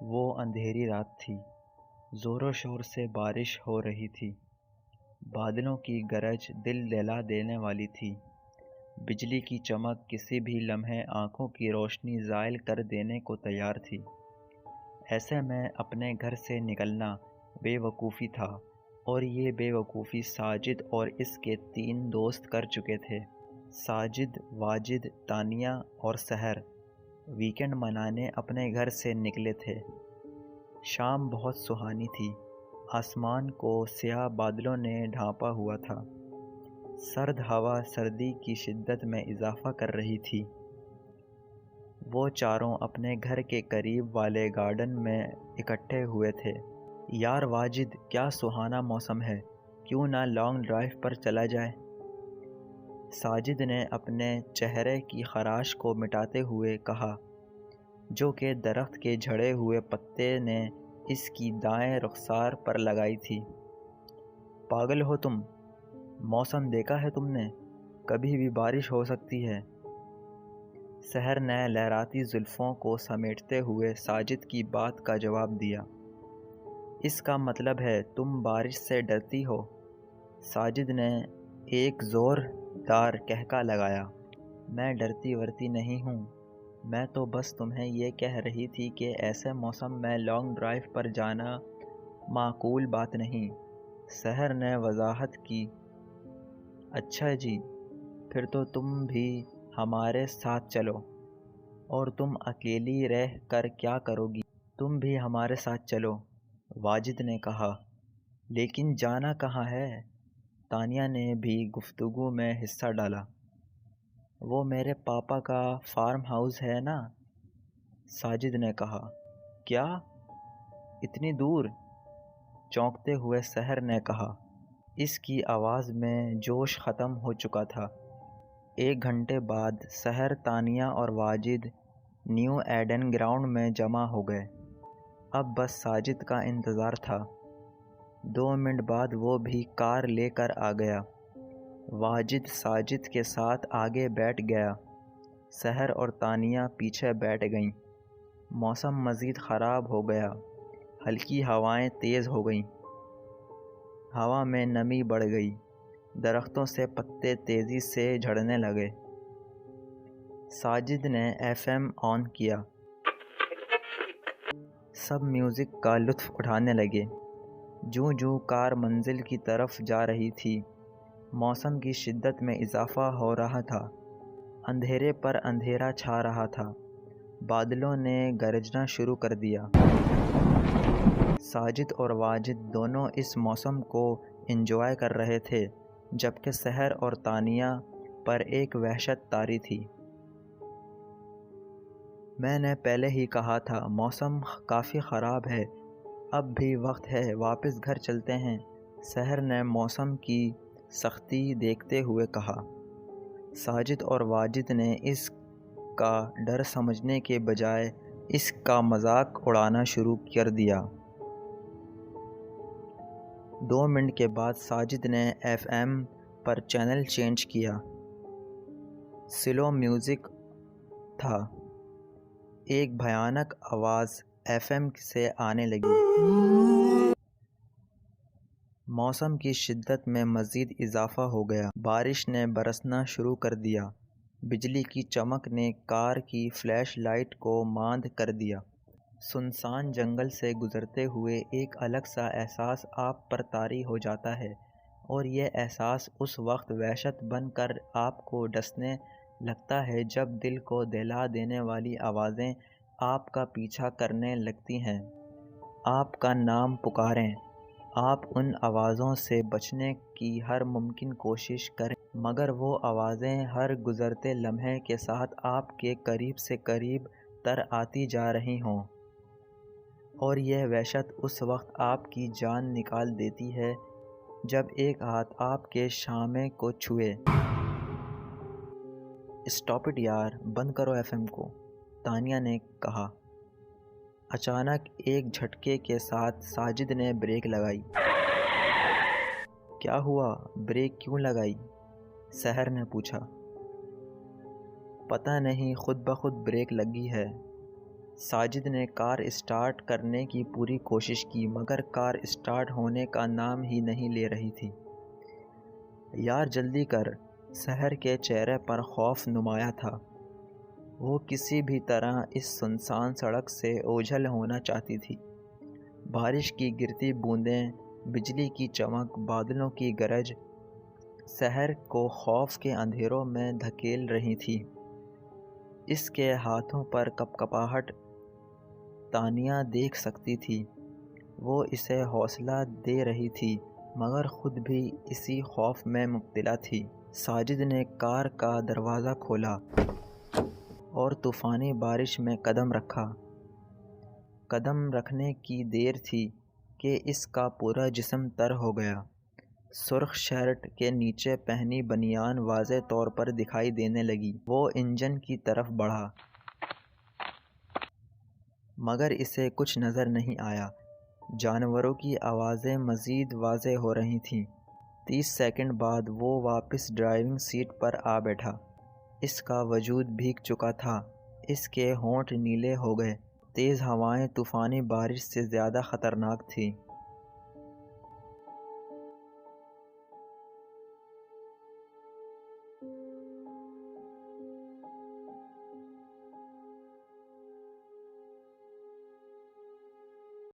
وہ اندھیری رات تھی، زور و شور سے بارش ہو رہی تھی، بادلوں کی گرج دل دہلا دینے والی تھی، بجلی کی چمک کسی بھی لمحے آنکھوں کی روشنی زائل کر دینے کو تیار تھی۔ ایسے میں اپنے گھر سے نکلنا بے وقوفی تھا، اور یہ بے وقوفی ساجد اور اس کے 3 دوست کر چکے تھے۔ ساجد، واجد، تانیہ اور سحر ویکنڈ منانے اپنے گھر سے نکلے تھے۔ شام بہت سہانی تھی، آسمان کو سیاہ بادلوں نے ڈھانپا ہوا تھا، سرد ہوا سردی کی شدت میں اضافہ کر رہی تھی۔ وہ چاروں اپنے گھر کے قریب والے گارڈن میں اکٹھے ہوئے تھے۔ یار واجد، کیا سہانا موسم ہے، کیوں نہ لانگ ڈرائیو پر چلا جائے؟ ساجد نے اپنے چہرے کی خراش کو مٹاتے ہوئے کہا، جو کہ درخت کے جھڑے ہوئے پتے نے اس کی دائیں رخسار پر لگائی تھی۔ پاگل ہو تم؟ موسم دیکھا ہے تم نے؟ کبھی بھی بارش ہو سکتی ہے۔ سحر نے لہراتی زلفوں کو سمیٹتے ہوئے ساجد کی بات کا جواب دیا۔ اس کا مطلب ہے تم بارش سے ڈرتی ہو؟ ساجد نے ایک زوردار کہکا لگایا۔ میں ڈرتی ورتی نہیں ہوں، میں تو بس تمہیں یہ کہہ رہی تھی کہ ایسے موسم میں لانگ ڈرائیو پر جانا معقول بات نہیں۔ سحر نے وضاحت کی۔ اچھا جی، پھر تو تم بھی ہمارے ساتھ چلو۔ اور تم اکیلی رہ کر کیا کرو گی؟ تم بھی ہمارے ساتھ چلو، واجد نے کہا۔ لیکن جانا کہاں ہے؟ تانیہ نے بھی گفتگو میں حصہ ڈالا۔ وہ میرے پاپا کا فارم ہاؤس ہے نا، ساجد نے کہا۔ کیا؟ اتنی دور؟ چونکتے ہوئے سحر نے کہا۔ اس کی آواز میں جوش ختم ہو چکا تھا۔ 1 گھنٹے بعد سحر، تانیہ اور واجد نیو ایڈن گراؤنڈ میں جمع ہو گئے۔ اب بس ساجد کا انتظار تھا۔ 2 منٹ بعد وہ بھی کار لے کر آ گیا۔ واجد ساجد کے ساتھ آگے بیٹھ گیا، سحر اور تانیہ پیچھے بیٹھ گئیں۔ موسم مزید خراب ہو گیا، ہلکی ہوائیں تیز ہو گئیں، ہوا میں نمی بڑھ گئی، درختوں سے پتے تیزی سے جھڑنے لگے۔ ساجد نے FM آن کیا۔ سب میوزک کا لطف اٹھانے لگے۔ جوں جوں کار منزل کی طرف جا رہی تھی، موسم کی شدت میں اضافہ ہو رہا تھا، اندھیرے پر اندھیرا چھا رہا تھا، بادلوں نے گرجنا شروع کر دیا۔ ساجد اور واجد دونوں اس موسم کو انجوائے کر رہے تھے، جبکہ سحر اور تانیہ پر ایک وحشت طاری تھی۔ میں نے پہلے ہی کہا تھا موسم کافی خراب ہے، اب بھی وقت ہے، واپس گھر چلتے ہیں، سحر نے موسم کی سختی دیکھتے ہوئے کہا۔ ساجد اور واجد نے اس کا ڈر سمجھنے کے بجائے اس کا مذاق اڑانا شروع کر دیا۔ 2 منٹ کے بعد ساجد نے FM پر چینل چینج کیا۔ سلو میوزک تھا۔ ایک بھیانک آواز FM سے آنے لگی۔ موسم کی شدت میں مزید اضافہ ہو گیا، بارش نے برسنا شروع کر دیا، بجلی کی چمک نے کار کی فلیش لائٹ کو ماند کر دیا۔ سنسان جنگل سے گزرتے ہوئے ایک الگ سا احساس آپ پر طاری ہو جاتا ہے، اور یہ احساس اس وقت وحشت بن کر آپ کو ڈسنے لگتا ہے جب دل کو دہلا دینے والی آوازیں آپ کا پیچھا کرنے لگتی ہیں، آپ کا نام پکاریں۔ آپ ان آوازوں سے بچنے کی ہر ممکن کوشش کریں، مگر وہ آوازیں ہر گزرتے لمحے کے ساتھ آپ کے قریب سے قریب تر آتی جا رہی ہوں، اور یہ وحشت اس وقت آپ کی جان نکال دیتی ہے جب ایک ہاتھ آپ کے شامے کو چھوئے۔ اسٹاپ اٹ یار، بند کرو FM کو، تانیہ نے کہا۔ اچانک ایک جھٹکے کے ساتھ ساجد نے بریک لگائی۔ کیا ہوا؟ بریک کیوں لگائی؟ سحر نے پوچھا۔ پتہ نہیں، خود بخود بریک لگی ہے، ساجد نے کار اسٹارٹ کرنے کی پوری کوشش کی مگر کار اسٹارٹ ہونے کا نام ہی نہیں لے رہی تھی۔ یار جلدی کر، سحر کے چہرے پر خوف نمایاں تھا۔ وہ کسی بھی طرح اس سنسان سڑک سے اوجھل ہونا چاہتی تھی۔ بارش کی گرتی بوندیں، بجلی کی چمک، بادلوں کی گرج سحر کو خوف کے اندھیروں میں دھکیل رہی تھی۔ اس کے ہاتھوں پر کپکپاہٹ تانیہ دیکھ سکتی تھی۔ وہ اسے حوصلہ دے رہی تھی مگر خود بھی اسی خوف میں مبتلا تھی۔ ساجد نے کار کا دروازہ کھولا اور طوفانی بارش میں قدم رکھا۔ قدم رکھنے کی دیر تھی کہ اس کا پورا جسم تر ہو گیا۔ سرخ شرٹ کے نیچے پہنی بنیان واضح طور پر دکھائی دینے لگی۔ وہ انجن کی طرف بڑھا مگر اسے کچھ نظر نہیں آیا۔ جانوروں کی آوازیں مزید واضح ہو رہی تھیں۔ 30 سیکنڈ بعد وہ واپس ڈرائیونگ سیٹ پر آ بیٹھا۔ اس کا وجود بھیگ چکا تھا۔ اس کے ہونٹ نیلے ہو گئے۔ تیز ہوائیں طوفانی بارش سے زیادہ خطرناک تھیں۔